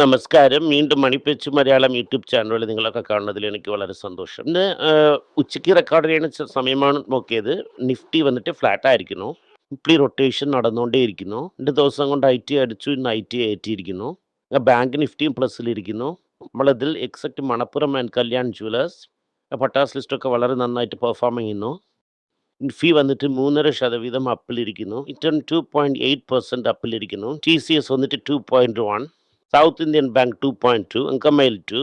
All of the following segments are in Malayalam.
നമസ്കാരം. വീണ്ടും മണിപ്പേച്ച് മലയാളം യൂട്യൂബ് ചാനലിൽ നിങ്ങളൊക്കെ കാണുന്നതിൽ എനിക്ക് വളരെ സന്തോഷം. ഇന്ന് ഉച്ചയ്ക്ക് റെക്കോർഡ് ചെയ്യുന്ന സമയമാണ് നോക്കിയത്. നിഫ്റ്റി വന്നിട്ട് ഫ്ലാറ്റ് ആയിരിക്കുന്നു. Simply rotation നടന്നുകൊണ്ടേയിരിക്കുന്നു. 2 ദിവസം കൊണ്ട് ഐ-ടി അടിച്ചു. ഇന്ന് ഐ-ടി ഏറ്റിയിരിക്കുന്നു. ബാങ്ക് നിഫ്റ്റിയും പ്ലസ്സിലിരിക്കുന്നു. നമ്മളതിൽ except Manappuram and Kalyan jewellers, പട്ടാസ് ലിസ്റ്റൊക്കെ വളരെ നന്നായിട്ട് പെർഫോം ചെയ്യുന്നു. നിഫ്റ്റി വന്നിട്ട് 3.5% അപ്പിലിരിക്കുന്നു. റിട്ടേൺ 2.8% അപ്പിലിരിക്കുന്നു. TCS വന്നിട്ട് 2.1, South Indian Bank 2.2, Ankamail 2,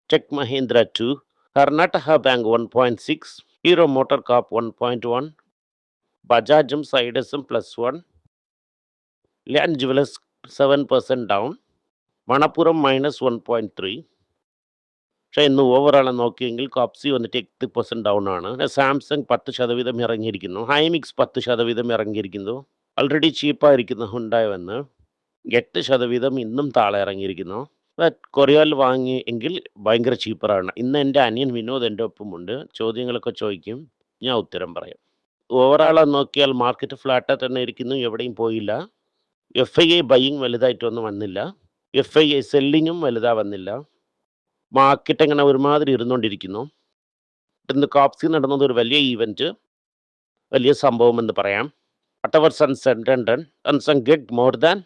Tech Mahindra 2, Karnataka Bank 1.6, Hero Motor Corp 1.1, Bajajum Sidesum +1, Land Jewelers 7% down, Manapuram -1.3. പക്ഷേ ഇന്ന് ഓവറോൾ നോക്കിയെങ്കിൽ കോപ്സി വന്നിട്ട് 8% ഡൗൺ ആണ്. സാംസങ് 10% ഇറങ്ങിയിരിക്കുന്നു. ഹൈമിക്സ് 10% ഇറങ്ങിയിരിക്കുന്നു. ഓൾറെഡി ചീപ്പായിരിക്കുന്ന ഹുണ്ടായി വന്ന് 8% ഇന്നും താഴെ ഇറങ്ങിയിരിക്കുന്നു. കൊറിയയിൽ വാങ്ങി എങ്കിൽ ഭയങ്കര ചീപ്പറാണ്. ഇന്ന് എൻ്റെ അനിയൻ വിനോദ് എൻ്റെ ഒപ്പമുണ്ട്. ചോദ്യങ്ങളൊക്കെ ചോദിക്കും, ഞാൻ ഉത്തരം പറയാം. ഓവറോൾ നോക്കിയാൽ മാർക്കറ്റ് ഫ്ലാറ്റായി തന്നെ ഇരിക്കുന്നു, എവിടെയും പോയില്ല. FII ബൈയിങ് വലുതായിട്ടൊന്നും വന്നില്ല. FII സെല്ലിങ്ങും വലുതാ വന്നില്ല. മാർക്കറ്റ് അങ്ങനെ ഒരുമാതിരി ഇരുന്നുകൊണ്ടിരിക്കുന്നു. ഇന്ന് കോപ്സി നടന്നത് ഒരു വലിയ ഈവൻറ്റ്, വലിയ സംഭവം എന്ന് പറയാം. Whatever Samsung get more than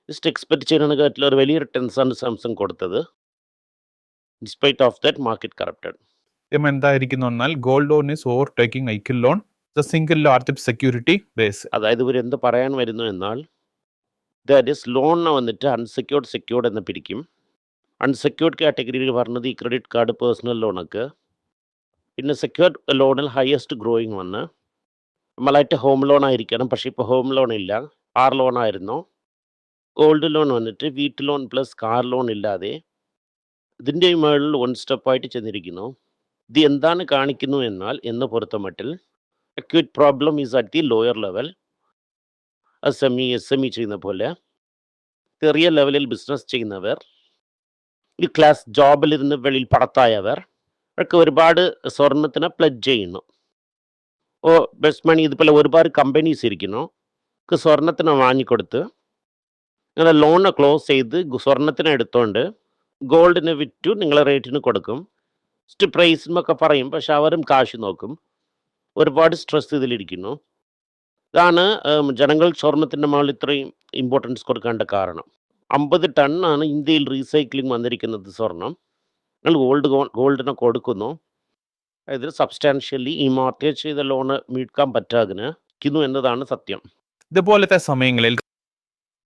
just expect ചെയ്യുന്ന കാര്യത്തിൽ ഒരു വലിയ റിട്ടേൺസാണ് സാംസങ് കൊടുത്തത്. Despite of that market corrupted. എന്തായിരിക്കുന്നു എന്നാൽ gold loan is overtaking ഐക്കിൾ loan the single largest security base. അതായത് ഇവർ എന്ത് പറയാൻ വരുന്നു എന്നാൽ ദാറ്റ് ഈസ് ലോണിനെ വന്നിട്ട് സെക്യൂർഡ് എന്ന് പിടിക്കും. അൺസെക്യൂർഡ് കാറ്റഗറിയിൽ പറഞ്ഞത് ഈ ക്രെഡിറ്റ് കാർഡ്, പേഴ്സണൽ ലോണൊക്കെ. പിന്നെ സെക്യൂർഡ് ലോണിൽ ഹയസ്റ്റ് ഗ്രോയിങ് വന്ന് നമ്മളായിട്ട് ഹോം ലോൺ ആയിരിക്കണം. പക്ഷേ ഇപ്പോൾ ഹോം ലോൺ ഇല്ല, കാർ ലോൺ ആയിരുന്നു. ഗോൾഡ് ലോൺ വന്നിട്ട് വീട്ട് ലോൺ പ്ലസ് കാർ ലോൺ ഇല്ലാതെ ഇതിൻ്റെ മുകളിൽ 1 സ്റ്റെപ്പായിട്ട് ചെന്നിരിക്കുന്നു. ഇത് എന്താണ് കാണിക്കുന്നു എന്നാൽ എന്ന് പൊറുത്തമട്ടിൽ acute problem is at the lower level. SME ചെയ്യുന്ന പോലെ ചെറിയ ലെവലിൽ ബിസിനസ് ചെയ്യുന്നവർ, ഈ ക്ലാസ് ജോബിലിരുന്ന് വെളിയിൽ പടത്തായവർ ഒക്കെ ഒരുപാട് സ്വർണത്തിന് പ്ലഡ്ജ് ചെയ്യുന്നു. ബെസ്റ്റ് മണി ഇതുപോലെ ഒരുപാട് കമ്പനീസ് ഇരിക്കുന്നു. സ്വർണത്തിന് വാങ്ങിക്കൊടുത്ത് നിങ്ങളെ ലോണ് ക്ലോസ് ചെയ്ത് സ്വർണത്തിന് എടുത്തോണ്ട് ഗോൾഡിന് വിറ്റു നിങ്ങളെ റേറ്റിന് കൊടുക്കും. പ്രൈസിനൊക്കെ പറയും, പക്ഷെ അവരും കാശ് നോക്കും. ഒരുപാട് സ്ട്രെസ് ഇതിലിരിക്കുന്നു. ഇതാണ് ജനങ്ങൾ സ്വർണത്തിൻ്റെ മുകളിൽ ഇത്രയും ഇമ്പോർട്ടൻസ് കൊടുക്കേണ്ട കാരണം. 50 ടണ്ണാണ് ഇന്ത്യയിൽ റീസൈക്ലിംഗ് വന്നിരിക്കുന്നത് സ്വർണം. നിങ്ങൾ ഗോൾഡിനെ കൊടുക്കുന്നു. അതായത് സബ്സ്റ്റാൻഷ്യലി ഈ മോർട്ടേജ് ചെയ്ത ലോണ് മീட்காൻ പറ്റാതിരിക്കുന്നു എന്നതാണ് സത്യം. ഇതുപോലത്തെ സമയങ്ങളിൽ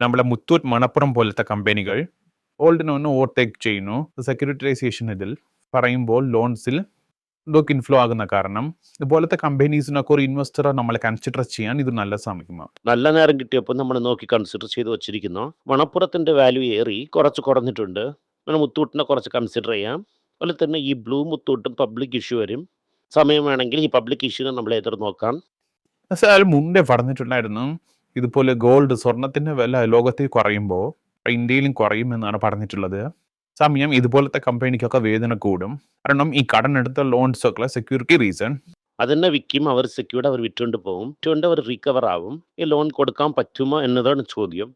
നമ്മളെ മുത്തൂറ്റ്, മണപ്പുറം പോലത്തെ കമ്പനികൾ ഗോൾഡിനെ ഒന്ന് ഓവർടേക്ക് ചെയ്യുന്നു. സെക്യൂരിറ്റൈസേഷൻ ഇതിൽ പറയുമ്പോൾ ലോൺസിൽ ഇതൊക്കെ ഇൻഫ്ലോ ആകുന്ന കാരണം ഇതുപോലത്തെ കമ്പനീസിനൊക്കെ ഒരു ഇൻവെസ്റ്ററെ നമ്മളെ കൺസിഡർ ചെയ്യാൻ ഇത് നല്ല സമയമാണ്. നല്ല നേരം കിട്ടിയപ്പോൾ നമ്മൾ നോക്കി കൺസിഡർ ചെയ്ത് വെച്ചിരിക്കുന്നു. മണപ്പുറത്തിൻ്റെ വാല്യൂ ഏറി കുറച്ച് കുറഞ്ഞിട്ടുണ്ട്. പിന്നെ മുത്തൂട്ടിനെ കുറച്ച് കൺസിഡർ ചെയ്യാം. അതുപോലെ തന്നെ ഈ ബ്ലൂ മുത്തൂട്ടും പബ്ലിക് ഇഷ്യൂ വരും. സമയം വേണമെങ്കിൽ ഈ പബ്ലിക് ഇഷ്യൂനെ നമ്മൾ എതിർ നോക്കാം. മുന്നേ പറഞ്ഞിട്ടുണ്ടായിരുന്നു ഇതുപോലെ ഗോൾഡ്, സ്വർണത്തിന്റെ വില ലോകത്തിൽ കുറയുമ്പോൾ ഇന്ത്യയിലും കുറയുമെന്നാണ് പറഞ്ഞിട്ടുള്ളത്. സമയം ഇതുപോലത്തെ കമ്പനിക്കൊക്കെ വേദന കൂടും. കാരണം ഈ കടനെടുത്ത ലോൺസ് ഒക്കെ സെക്യൂരിറ്റി റീസൺ അതെന്നെ വിൽക്കും. അവർ സെക്യൂർഡ്, അവർ വിറ്റുകൊണ്ട് പോകും. വിറ്റുകൊണ്ട് അവർ റീകവർ ആവും. ഈ ലോൺ കൊടുക്കാൻ പറ്റുമോ എന്നതാണ് ചോദ്യം.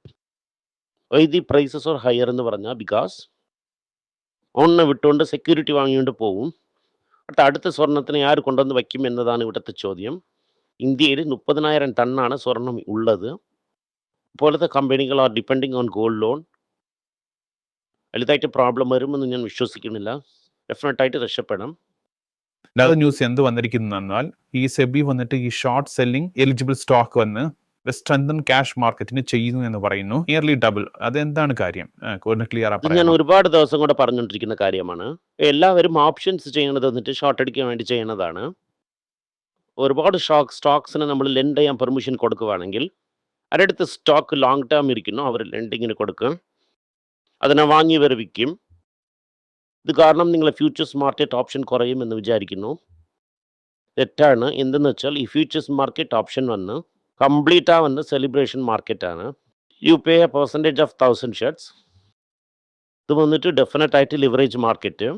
Why the prices are higher എന്ന് പറഞ്ഞാൽ ബിക്കോസ് ഓണിനെ വിട്ടുകൊണ്ട് സെക്യൂരിറ്റി വാങ്ങിക്കൊണ്ട് പോകും. അടുത്ത സ്വർണത്തിന് ആര് കൊണ്ടുവന്ന് വയ്ക്കും എന്നതാണ് ഇവിടുത്തെ ചോദ്യം. ഇന്ത്യയിൽ 30,000 ടണ്ണാണ് സ്വർണം ഉള്ളത്. ഇപ്പോഴത്തെ കമ്പനികൾ R depending on gold loan. വലുതായിട്ട് പ്രോബ്ലം വരുമെന്ന് ഞാൻ വിശ്വസിക്കുന്നില്ല. ഡെഫിനറ്റായിട്ട് രക്ഷപ്പെടാം. ന്യൂസ് എന്ത് വന്നിരിക്കുന്നു എന്നാൽ ഈ സെബി വന്നിട്ട് ഈ ഷോർട്ട് സെല്ലിംഗ് എലിജിബിൾ സ്റ്റോക്ക് വന്ന് സ്ട്രെങ്തൻ ക്യാഷ് മാർക്കറ്റിന് ചെയ്യുന്നു എന്ന് പറയുന്നു. Nearly double. അതെന്താണ് കാര്യം? ക്ലിയർ ഇത് ഞാൻ ഒരുപാട് ദിവസം കൂടെ പറഞ്ഞുകൊണ്ടിരിക്കുന്ന കാര്യമാണ്. എല്ലാവരും ഓപ്ഷൻസ് ചെയ്യണത് വന്നിട്ട് ഷോർട്ട് അടിക്കാൻ വേണ്ടി ചെയ്യുന്നതാണ്. ഒരുപാട് സ്റ്റോക്സിന് നമ്മൾ ലെൻഡ് ചെയ്യാൻ പെർമിഷൻ കൊടുക്കുകയാണെങ്കിൽ അതിനടുത്ത് സ്റ്റോക്ക് ലോങ് ടേം ഇരിക്കുന്നു, അവർ ലെൻഡിങ്ങിന് കൊടുക്കും. അതിനെ വാങ്ങി ഇവർ വിൽക്കും. ഇത് കാരണം നിങ്ങളെ ഫ്യൂച്ചേഴ്സ് മാർക്കറ്റ് ഓപ്ഷൻ കുറയുമെന്ന് വിചാരിക്കുന്നു. തെറ്റാണ്. എന്തെന്ന് വെച്ചാൽ ഈ ഫ്യൂച്ചേഴ്സ് മാർക്കറ്റ് ഓപ്ഷൻ വന്ന് കംപ്ലീറ്റ് വന്ന് സെലിബ്രേഷൻ മാർക്കറ്റാണ്. You pay a percentage of 1000 shares. ഇത് വന്നിട്ട് ഡെഫിനറ്റായിട്ട് leverage market,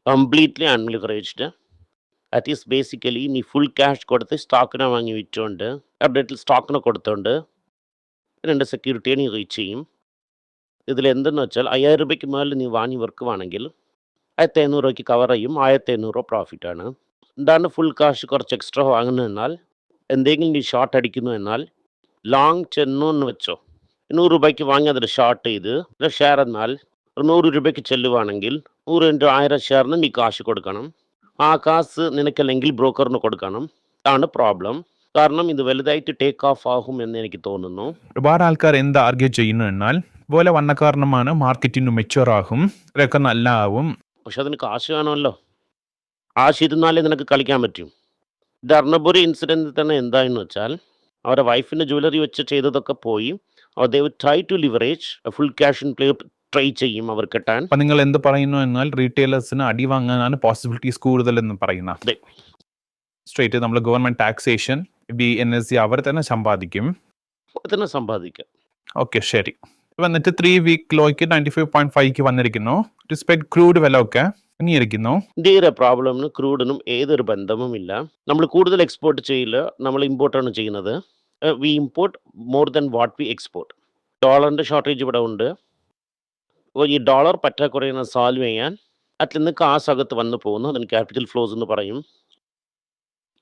completely unleveraged. That is basically നീ ഫുൾ ക്യാഷ് കൊടുത്ത് സ്റ്റോക്കിനെ വാങ്ങി വിറ്റുകൊണ്ട് അപ്ഡേറ്റിൽ സ്റ്റോക്കിനെ കൊടുത്തുകൊണ്ട് 2 സെക്യൂരിറ്റിയെ നീ റീച്ച് ചെയ്യും. ഇതിൽ എന്തെന്ന് വെച്ചാൽ 5000 രൂപയ്ക്ക് മേലെ നീ വാങ്ങി വെക്കുകയാണെങ്കിൽ 1500 രൂപയ്ക്ക് കവർ ചെയ്യും. 1500 രൂപ പ്രോഫിറ്റാണ്. എന്താണ് ഫുൾ കാശ് കുറച്ച് എക്സ്ട്രാ വാങ്ങുന്നു എന്നാൽ എന്തെങ്കിലും നീ ഷോർട്ട് അടിക്കുന്നു എന്നാൽ ലോങ് ചെന്നു എന്ന് വെച്ചോ, 100 രൂപയ്ക്ക് വാങ്ങി അതിൽ ഷോർട്ട് ചെയ്ത് ഷെയർ എന്നാൽ 100 രൂപയ്ക്ക് ചെല്ലുവാണെങ്കിൽ 100 into 1000 ഷെയറിന് നീ കാശ് കൊടുക്കണം. ആ കാശ് നിനക്കല്ലെങ്കിൽ ബ്രോക്കറിന് കൊടുക്കണം. ആണ് പ്രോബ്ലം. കാരണം ഇത് വലുതായിട്ട് ടേക്ക് ഓഫ് ആകും എന്ന് എനിക്ക് തോന്നുന്നു. ഒരുപാട് ആൾക്കാർ എന്ത് ആർഗ്യൂ ചെയ്യുന്നു എന്നാൽ പോലെ വന്ന കാരണമാണ് മാർക്കറ്റിന് മെച്ചുവർ ആകും, ഇതൊക്കെ നല്ല ആവും. പക്ഷെ അതിന് കാശ് വേണമല്ലോ. കാശ് ഇരുന്നാലേ നിനക്ക് കളിക്കാൻ പറ്റും. ധർമ്മപുരി ഇൻസിഡൻറ്റിൽ തന്നെ എന്തായെന്ന് വെച്ചാൽ അവരുടെ വൈഫിൻ്റെ ജ്വല്ലറി വെച്ച് ചെയ്തതൊക്കെ പോയി. അവർ they will try to leverage full cash in play try ചെയ്യും അവർ കിട്ടാൻ. അപ്പം നിങ്ങൾ എന്ത് പറയുന്നു എന്നാൽ റീറ്റെയിലേഴ്സിന് അടി വാങ്ങാനാണ് പോസിബിലിറ്റീസ് കൂടുതലെന്ന് പറയുന്ന അതെ. സ്ട്രേറ്റ് നമ്മൾ ഗവൺമെന്റ് ടാക്സേഷൻ BNSC അവർ തന്നെ സമ്പാദിക്കും. തന്നെ സമ്പാദിക്കാം. ഓക്കെ ശരി. വന്നിട്ട് 3 വീക്ക് ലോയ്ക്ക് 95.5 വന്നിരിക്കുന്നു. റിസ്പെക്ട് ക്രൂഡ് വില ഒക്കെ ഇരിക്കുന്നു. ഇന്ത്യയുടെ പ്രോബ്ലമിന് ക്രൂഡിനും ഏതൊരു ബന്ധവുമില്ല. നമ്മൾ കൂടുതൽ എക്സ്പോർട്ട് ചെയ്യില്ല, നമ്മൾ ഇമ്പോർട്ടാണ് ചെയ്യുന്നത്. We import more than what we export. ഡോളറിൻ്റെ ഷോർട്ടേജ് ഇവിടെ ഉണ്ട്. അപ്പോൾ ഈ ഡോളർ പറ്റാക്കുറയുന്ന സോൾവ് ചെയ്യാൻ അതിൽ നിന്ന് കാശകത്ത് വന്നു പോകുന്നു. അതിന് ക്യാപിറ്റൽ ഫ്ലോസ് എന്ന് പറയും.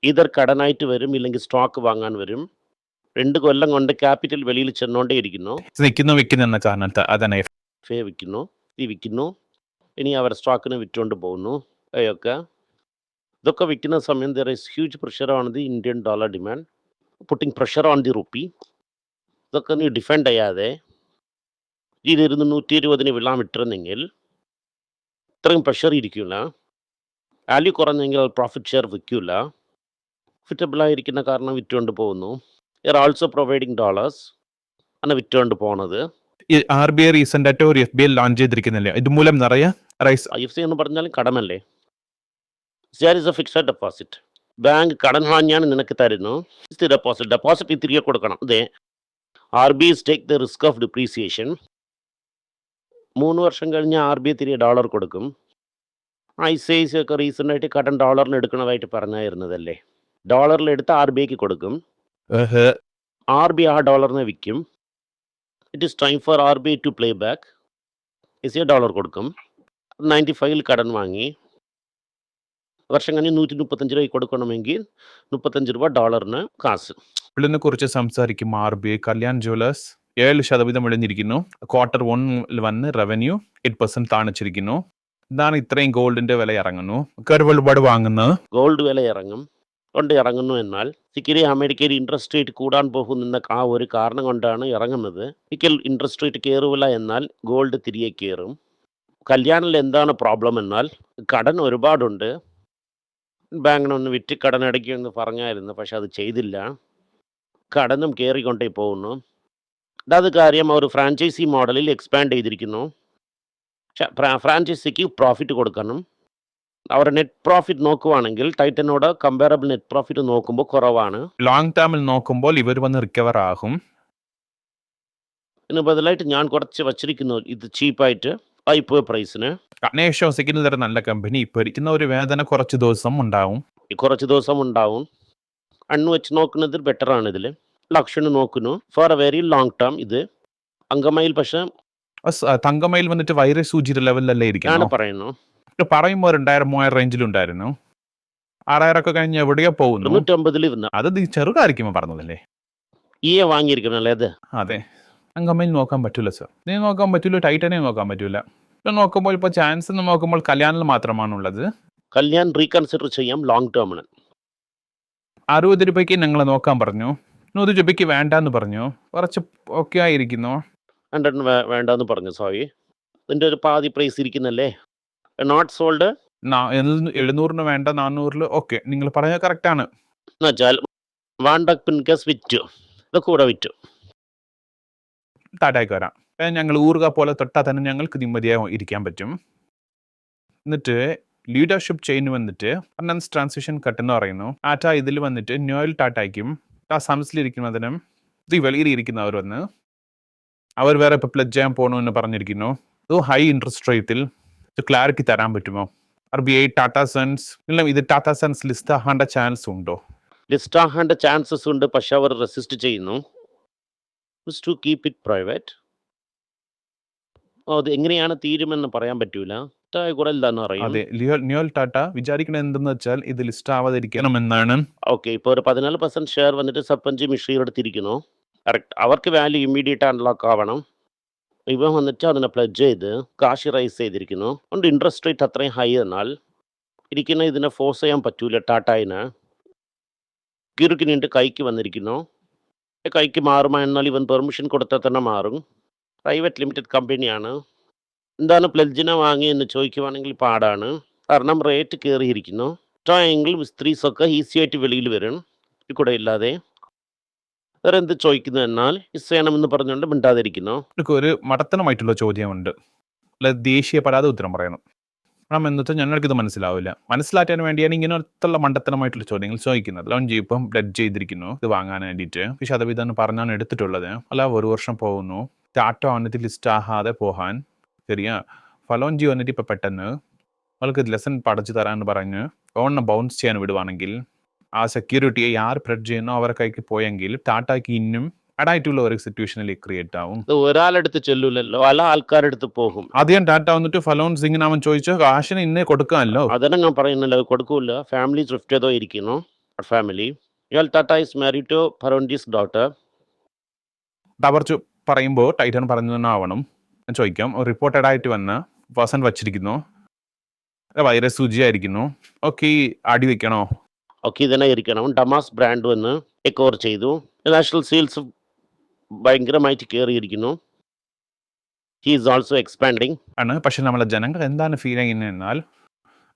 ഇതർ കടനായിട്ട് വരും, ഇല്ലെങ്കിൽ സ്റ്റോക്ക് വാങ്ങാൻ വരും. 2 കൊല്ലം കൊണ്ട് ക്യാപിറ്റൽ വെളിയിൽ ചെന്നോണ്ടേ ഇരിക്കുന്നു. വിൽക്കുന്ന കാരണത്ത് അതന്നെ വിൽക്കുന്നു, വിൽക്കുന്നു. ഇനി അവർ സ്റ്റോക്കിന് വിറ്റുകൊണ്ട് പോകുന്നു. ഇതൊക്കെ വിൽക്കുന്ന സമയം there is huge pressure on the Indian dollar demand, putting pressure on the rupee. ഇതൊക്കെ നീ ഡിഫെൻഡ് ചെയ്യാതെ ഇതിരുന്ന് 120 വിളാൻ വിട്ടിരുന്നെങ്കിൽ ഇത്രയും പ്രഷർ ഇരിക്കില്ല. വാല്യൂ കുറഞ്ഞെങ്കിൽ പ്രോഫിറ്റ് ഷെയർ വിൽക്കില്ല. ഫിറ്റബിളായിരിക്കുന്ന കാരണം വിറ്റുകൊണ്ട് പോകുന്നു. ആർ ഓൾസോ പ്രൊവൈഡിങ് ഡോളേഴ്സ് ആണ് വിറ്റുകൊണ്ട് പോകുന്നത്. RBI റീസെന്റ് ആയിട്ട് ഒരു FBI ലോഞ്ച് ചെയ്തിരിക്കുന്നില്ലേ, ഇതുമൂലം നിറയെ റൈസ്. IFC എന്ന് പറഞ്ഞാലും കടമല്ലേ. There is a fixed deposit. Bank കടം വാങ്ങിയാണ് നിനക്ക് തരുന്നു. ഡെപ്പോസിറ്റ് തിരികെ കൊടുക്കണം. അതെ, RBI take the risk of depreciation. 3 വർഷം കഴിഞ്ഞ് RBI തിരികെ ഡോളർ കൊടുക്കും. ICICI ഒക്കെ റീസെൻ്റ് ആയിട്ട് കടം ഡോളറിന് എടുക്കണതായിട്ട് പറഞ്ഞായിരുന്നതല്ലേ. ഡോളറിൽ എടുത്ത് RBIക്ക് കൊടുക്കും. RBI ആ ഡോളറിനെ വിൽക്കും. It is time for RBI to play back. ICICI dollar കൊടുക്കും. 95 കടം വാങ്ങി വർഷം കഴിഞ്ഞ് 135 രൂപ കൊടുക്കണമെങ്കിൽ 35 രൂപ ഡോളറിന് കാശ്. ഇതിനെ കുറിച്ച് സംസാരിക്കും RBI കല്യാൺ ജ്വല്ലേഴ്സ് 7% ഇഴഞ്ഞിരിക്കുന്നു. Q1 വന്ന് റവന്യൂ 8% താണിച്ചിരിക്കുന്നു. ഇതാണ് ഇത്രയും ഗോൾഡിന്റെ വില ഇറങ്ങുന്നു. ഒരുപാട് വാങ്ങുന്നത് ഗോൾഡ് വില ഇറങ്ങും കൊണ്ട് ഇറങ്ങുന്നു എന്നാൽ സിക്കിരി അമേരിക്കയിൽ ഇൻട്രസ്റ്റ് റേറ്റ് കൂടാൻ പോകുന്ന ആ ഒരു കാരണം കൊണ്ടാണ് ഇറങ്ങുന്നത്. ഒരിക്കൽ ഇൻട്രസ്റ്റ് റേറ്റ് കയറില്ല എന്നാൽ ഗോൾഡ് തിരികെ കയറും. കല്യാണിൽ എന്താണ് പ്രോബ്ലം എന്നാൽ കടൻ ഒരുപാടുണ്ട്. ബാങ്കിനൊന്ന് വിറ്റ് കടൻ അടയ്ക്കുമെന്ന് പറഞ്ഞായിരുന്നു, പക്ഷെ അത് ചെയ്തില്ല. കടനും കയറിക്കൊണ്ടേ പോകുന്നു. അത് കാര്യം അവർ ഫ്രാഞ്ചൈസി മോഡലിൽ എക്സ്പാൻഡ് ചെയ്തിരിക്കുന്നു. പക്ഷെ ഫ്രാഞ്ചൈസിക്ക് പ്രോഫിറ്റ് കൊടുക്കണം. അവരുടെ നെറ്റ് പ്രോഫിറ്റ് നോക്കുവാണെങ്കിൽ ടൈറ്റനോട് കമ്പാരബിൾ നെറ്റ് പ്രോഫിറ്റ് നോക്കുമ്പോൾ കുറവാണ്. ലോങ് ടേമിൽ നോക്കുമ്പോൾ ഇവർ വന്ന് റിക്കവർ ആകും. ഇതിന് ബദലായിട്ട് ഞാൻ കുറച്ച് വച്ചിരിക്കുന്നു ഇത് ചീപ്പായിട്ട് ഇപ്പോൾ പ്രൈസിന്. എന്നെ വിശ്വസിക്കുന്ന തരം നല്ല കമ്പനി ഇപ്പോൾ ഇരിക്കുന്ന ഒരു വേദന കുറച്ച് ദിവസം ഉണ്ടാവും. അണ്ണ് വെച്ച് നോക്കുന്നത് ബെറ്ററാണ്. ഇതിൽ ലക്ഷണ് നോക്കുന്നു for a very long term. ഇത് അങ്കമയിൽ പക്ഷെ തങ്കമയിൽ വന്നിട്ട് വൈറസ് സൂചി ലെവലിലല്ലേ ഇരിക്കുന്നു പറയുന്നു. പറയുമ്പോൾ 2000-3000 റേഞ്ചിലുണ്ടായിരുന്നു. 6000 ഒക്കെ കഴിഞ്ഞ് എവിടെയോ പോകുന്നു. 250 അത് ചെറുതായിരിക്കുമ്പോൾ പറഞ്ഞതല്ലേ. വാങ്ങിയിരിക്കണല്ലേ അത്. അതെ, തങ്കമയിൽ നോക്കാൻ പറ്റൂല സർ. നീ നോക്കാൻ പറ്റൂല, ടൈറ്റനെ നോക്കാൻ പറ്റൂല. ഇപ്പം നോക്കുമ്പോൾ ഇപ്പോൾ ചാൻസ് നോക്കുമ്പോൾ കല്യാണിൽ മാത്രമാണുള്ളത്. കല്യാൺ റീകൺസിഡർ ചെയ്യാം ലോങ് ടേമിന്. 60 രൂപയ്ക്ക് ഞങ്ങൾ നോക്കാൻ പറഞ്ഞു. 100 രൂപയ്ക്ക് വേണ്ടാന്ന് പറഞ്ഞു. കുറച്ച് ഓക്കെ ആയിരിക്കുന്നു. 100 വേണ്ടെന്ന് പറഞ്ഞു. സോറി, ഇതിൻ്റെ ഒരു പാതി പ്രൈസ് ഇരിക്കുന്നല്ലേ. നോട്ട് സോൾഡ് 700 വേണ്ട, 400 ഓക്കെ. നിങ്ങൾ പറഞ്ഞ കറക്റ്റ് ആണ്. എന്നുവെച്ചാൽ വാണ്ടക്സ് വിറ്റു, ഇതൊക്കെ കൂടെ വിറ്റു. താഴേക്ക് വരാം. ഞങ്ങൾ ഊറുക പോലെ തൊട്ടാൽ തന്നെ ഞങ്ങൾക്ക് നിമ്മതിയായി ഇരിക്കാൻ പറ്റും. എന്നിട്ട് ലീഡർഷിപ്പ് ചെയിൻ വന്നിട്ട് ഫൈനാൻസ് ട്രാൻസാക്ഷൻ കട്ട് എന്ന് പറയുന്നു. ഇതിൽ വന്നിട്ട് നോയൽ ടാറ്റയ്ക്കും സംസിലിരിക്കുന്നതിനും ഇത് വെളിയിലിരിക്കുന്നവർ വന്ന് അവർ വേറെ ഇപ്പോൾ പ്ലഡ് ചെയ്യാൻ പോകണമെന്ന് പറഞ്ഞിരിക്കുന്നു. ഇത് ഹൈ ഇൻട്രസ്റ്റ് റേറ്റിൽ ക്ലാരിറ്റി തരാൻ പറ്റുമോ? RBI ടാറ്റാ സൺസ് ഇത് ടാറ്റാ സൺസ് ലിസ്റ്റ് ആകേണ്ട ചാൻസ് ഉണ്ടോ? ലിസ്റ്റ് ആകേണ്ട ചാൻസസ് ഉണ്ട്, പക്ഷെ അവർ റെസിസ്റ്റ് ചെയ്യുന്നു. To keep it private. അത് എങ്ങനെയാണ് തീരുമെന്ന് പറയാൻ പറ്റൂല. ടാറ്റ കൂടെ എന്താന്ന് അറിയും. അതെ, നിയോൽ ടാറ്റ വിചാരിക്കുന്നത് എന്തെന്ന് വെച്ചാൽ ഇത് ലിസ്റ്റ് ആവാതിരിക്കണമെന്നാണ്. ഓക്കെ. ഇപ്പോൾ ഒരു 14% ഷെയർ വന്നിട്ട് സർപഞ്ച് മിശ്രയുടെ അടുത്തിരിക്കുന്നു. കറക്റ്റ്. അവർക്ക് വാല്യൂ ഇമ്മീഡിയറ്റ് അൺലോക്ക് ആവണം. ഇവൻ വന്നിട്ട് അതിനെ പ്ലഡ്ജ് ചെയ്ത് കാശ് റൈസ് ചെയ്തിരിക്കുന്നു. അതുകൊണ്ട് ഇൻട്രസ്റ്റ് റേറ്റ് അത്രയും ഹൈ എന്നാൽ ഇരിക്കുന്ന ഇതിനെ ഫോഴ്സ് ചെയ്യാൻ പറ്റൂല ടാറ്റായിന്. കിറുക്കിനിട്ട് കൈക്ക് വന്നിരിക്കുന്നു. കൈക്ക് മാറുമോ എന്നാൽ ഇവൻ പെർമിഷൻ കൊടുത്താൽ തന്നെ മാറും. പ്രൈവറ്റ് ലിമിറ്റഡ് കമ്പനിയാണ്. എന്താണ് പ്ലഡ്ജിനെ വാങ്ങിയെന്ന് ചോദിക്കുവാണെങ്കിൽ പാടാണ്. കാരണം റേറ്റ് കയറിയിരിക്കുന്നു. ട്രയാങ്കിൾ വിസ്ത്രീസൊക്കെ ഈസി ആയിട്ട് വെളിയിൽ വരും ഇത് കൂടെ ഇല്ലാതെ. വേറെ എന്ത് ചോദിക്കുന്നു എന്നാൽ മിസ് ചെയ്യണമെന്ന് പറഞ്ഞുകൊണ്ട് മിണ്ടാതിരിക്കുന്നു. എനിക്ക് ഒരു മടത്തനമായിട്ടുള്ള ചോദ്യമുണ്ട്. അല്ല, ദേഷ്യപ്പെടാതെ ഉത്തരം പറയണം. കാരണം എന്ന് വെച്ചാൽ ഞങ്ങൾക്കിത് മനസ്സിലാവില്ല. മനസ്സിലാക്കാൻ വേണ്ടിയാണ് ഇങ്ങനത്തുള്ള മണ്ടത്തനമായിട്ടുള്ള ചോദ്യങ്ങൾ ചോദിക്കുന്നത്. ലോഞ്ച് ഇപ്പം പ്ലഡ്ജ് ചെയ്തിരിക്കുന്നു ഇത് വാങ്ങാൻ വേണ്ടിയിട്ട്. ശതവീതം പറഞ്ഞാണ് എടുത്തിട്ടുള്ളത്. അല്ല, ഒരു വർഷം പോകുന്നു. ടാറ്റ വന്നിട്ട് ലിസ്റ്റ് ആകാതെ പോകാൻ ശരിയാ. ഫലോഞ്ചി വന്നിട്ട് ഇപ്പം പെട്ടെന്ന് അവൾക്ക് ലെസൺ പഠിച്ചു തരാമെന്ന് പറഞ്ഞ് ഓണിനെ ബൗൺസ് ചെയ്യാൻ വിടുവാണെങ്കിൽ ആ സെക്യൂരിറ്റിയെ ആർ പ്ലഡ്ജ് ചെയ്യുന്നോ അവരെ കൈക്ക് പോയെങ്കിൽ ടാറ്റയ്ക്ക് ഇന്നും അഡായിട്ടുള്ള ഒരു സിറ്റുവേഷനിലേക്ക് ക്രിയേറ്റ് ആവും. ഇത് ഒരാളെടുത്ത് ചെല്ലൂലല്ലോ, പല ആൾക്കാരെടുത്ത് പോകും. ആദ്യം ടാറ്റ വന്നിട്ട് ഫലോൺ സിംഗിന് അവൻ ചോദിച്ചു കാശിന് ഇന്നേ കൊടുക്കാമല്ലോ. അതന്നെ ഞാൻ പറയുന്നില്ല, അത് കൊടുക്കൂല. ഫാമിലി ത്രിഫ്റ്റ് ചെയ്തോ ഇരിക്കുന്നു. ഫാമിലി ഇയാൾ Tata is married to Pallonji's daughter. അവർ പറയുമ്പോൾ ടൈറ്റൻ പറഞ്ഞു തന്നെ ആവണം. ഞാൻ ചോദിക്കാം, ഒരു റിപ്പോർട്ടഡ് ആയിട്ട് വന്ന പേഴ്സൺ വച്ചിരിക്കുന്നു, വൈറസ് സൂചിയായിരിക്കുന്നു. ഓക്കെ, അടി വെക്കണോ? ഓക്കെ, ഇതന്നെ ഇരിക്കണം. ഡമാസ് ബ്രാൻഡ് വന്ന് ടേക്ക് ഓവർ ചെയ്തു. നാഷണൽ സെയിൽസ് ഭയങ്കരമായിട്ട് കയറിയിരിക്കുന്നു. ഹി ഈസ് ഓൾസോ എക്സ്പാൻഡിങ് ആണ്. പക്ഷെ നമ്മളെ ജനങ്ങൾ എന്താണ് ഫീൽ ചെയ്യുന്നത് എന്നാൽ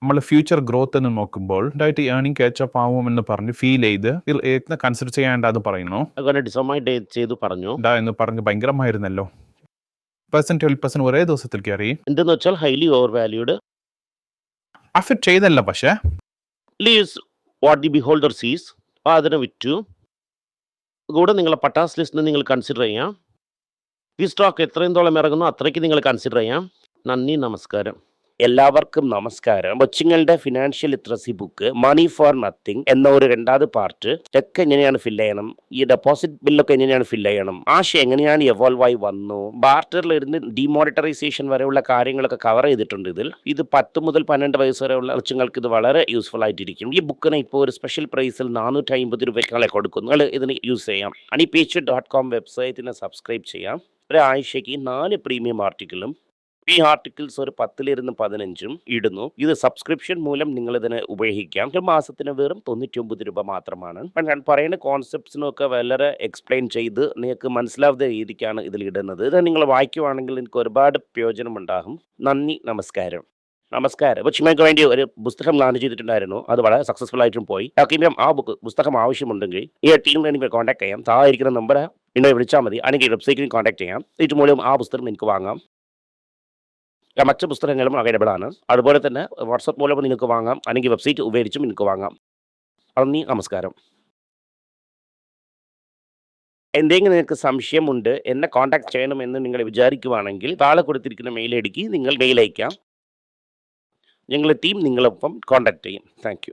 നമ്മൾ ഫ്യൂച്ചർ ഗ്രോത്ത് എന്ന് നോക്കുമ്പോൾ ഡയറ്റ് ഏർണിംഗ് ക്യാച്ചപ്പ് ആവുമെന്ന് പറഞ്ഞ് ഫീൽ ചെയ്ത് കൺസിഡർ ചെയ്യേണ്ടെന്ന് പറയുന്നു. അങ്ങനെ ഡിസോമൈഡ് ചെയ്തു പറഞ്ഞു എന്ന് പറഞ്ഞ് ഭയങ്കരമായിരുന്നല്ലോ. 12% ഒരേ ദിവസത്തിൽ കയറി. എന്തെന്ന് വെച്ചാൽ ഹൈലി ഓവർ വാല്യൂഡ്. അഫക്ട് ചെയ്തല്ല, പക്ഷേ ലീസ് വാട്ട് ദി ബിഹോൾഡർ സീസ്. അപ്പോൾ അതിനെ വിറ്റു. കൂടെ നിങ്ങളെ പട്ടാസ് ലിസ്റ്റിന് നിങ്ങൾ കൺസിഡർ ചെയ്യാം. ഈ സ്റ്റോക്ക് എത്രയും തോളം ഇറങ്ങുന്നു അത്രയ്ക്ക് നിങ്ങൾ കൺസിഡർ ചെയ്യാം. നന്ദി, നമസ്കാരം. എല്ലാവർക്കും നമസ്കാരം. കൊച്ചുങ്ങളുടെ financial literacy book money for nothing എന്ന ഒരു രണ്ടാമത് പാർട്ട്. ചെക്ക് എങ്ങനെയാണ് ഫില്ല് ചെയ്യണം, ഈ ഡെപ്പോസിറ്റ് ബില്ലൊക്കെ എങ്ങനെയാണ് ഫില്ല് ചെയ്യണം, ആശയം എങ്ങനെയാണ് എവോൾവ് ആയി വന്നു, ബാർട്ടറിലിരുന്ന് ഡിമോണിറ്ററൈസേഷൻ വരെയുള്ള കാര്യങ്ങളൊക്കെ കവർ ചെയ്തിട്ടുണ്ട് ഇതിൽ. ഇത് 10 മുതൽ 12 വയസ്സ് വരെയുള്ള കൊച്ചുങ്ങൾക്ക് ഇത് വളരെ യൂസ്ഫുൾ ആയിട്ടിരിക്കും. ഈ ബുക്കിന് ഇപ്പോൾ ഒരു സ്പെഷ്യൽ പ്രൈസിൽ 450 രൂപയ്ക്ക് കൊടുക്കുന്നു. നിങ്ങൾ ഇതിന് യൂസ് ചെയ്യാം. honeypage.com വെബ്സൈറ്റിനെ സബ്സ്ക്രൈബ് ചെയ്യാം. ഒരാഴ്ചയ്ക്ക് 4 പ്രീമിയം ആർട്ടിക്കിളും ഈ ആർട്ടിക്കിൾസ് ഒരു 10 - 15 ഇടുന്നു. ഇത് സബ്സ്ക്രിപ്ഷൻ മൂലം നിങ്ങൾ ഇതിനെ ഉപയോഗിക്കാം. ഒരു മാസത്തിന് വെറും 99 രൂപ മാത്രമാണ്. ഞാൻ പറയുന്ന കോൺസെപ്റ്റ്സിനൊക്കെ വളരെ എക്സ്പ്ലെയിൻ ചെയ്ത് നിങ്ങൾക്ക് മനസ്സിലാവുന്ന രീതിക്കാണ് ഇതിൽ ഇടുന്നത്. ഇത് നിങ്ങൾ വായിക്കുവാണെങ്കിൽ നിങ്ങൾക്ക് ഒരുപാട് പ്രയോജനം ഉണ്ടാകും. നന്ദി, നമസ്കാരം. നമസ്കാരം. ചിമ്മയ്ക്ക് വേണ്ടി ഒരു പുസ്തകം ലോഞ്ച് ചെയ്തിട്ടുണ്ടായിരുന്നു. അത് വളരെ സക്സസ്ഫുൾ ആയിട്ടും പോയി. ആ പുസ്തകം ആവശ്യമുണ്ടെങ്കിൽ ഈ ടീമിനെ എനിക്ക് കോൺടാക്ട് ചെയ്യാം. താഴെ ഇരിക്കുന്ന നമ്പർ എന്നെ വിളിച്ചാൽ മതി. അല്ലെങ്കിൽ വെബ്സൈറ്റിൽ കോൺടാക്ട് ചെയ്യാം. ഇത് മൂലം ആ പുസ്തകം എനിക്ക് വാങ്ങാം. മറ്റ് പുസ്തകങ്ങളും അവൈലബിൾ ആണ്. അതുപോലെ തന്നെ വാട്സപ്പ് മൂലം നിങ്ങൾക്ക് വാങ്ങാം, അല്ലെങ്കിൽ വെബ്സൈറ്റ് ഉപയോഗിച്ചും നിങ്ങൾക്ക് വാങ്ങാം. നന്ദി, നമസ്കാരം. എന്തെങ്കിലും നിങ്ങൾക്ക് സംശയമുണ്ട്, എന്നെ കോൺടാക്ട് ചെയ്യണമെന്ന് നിങ്ങൾ വിചാരിക്കുവാണെങ്കിൽ താഴെ കൊടുത്തിരിക്കുന്ന മെയിൽ ഐ ഡിക്ക് നിങ്ങൾ മെയിൽ അയക്കാം. ഞങ്ങളുടെ ടീം നിങ്ങളൊപ്പം കോൺടാക്ട് ചെയ്യും. Thank you.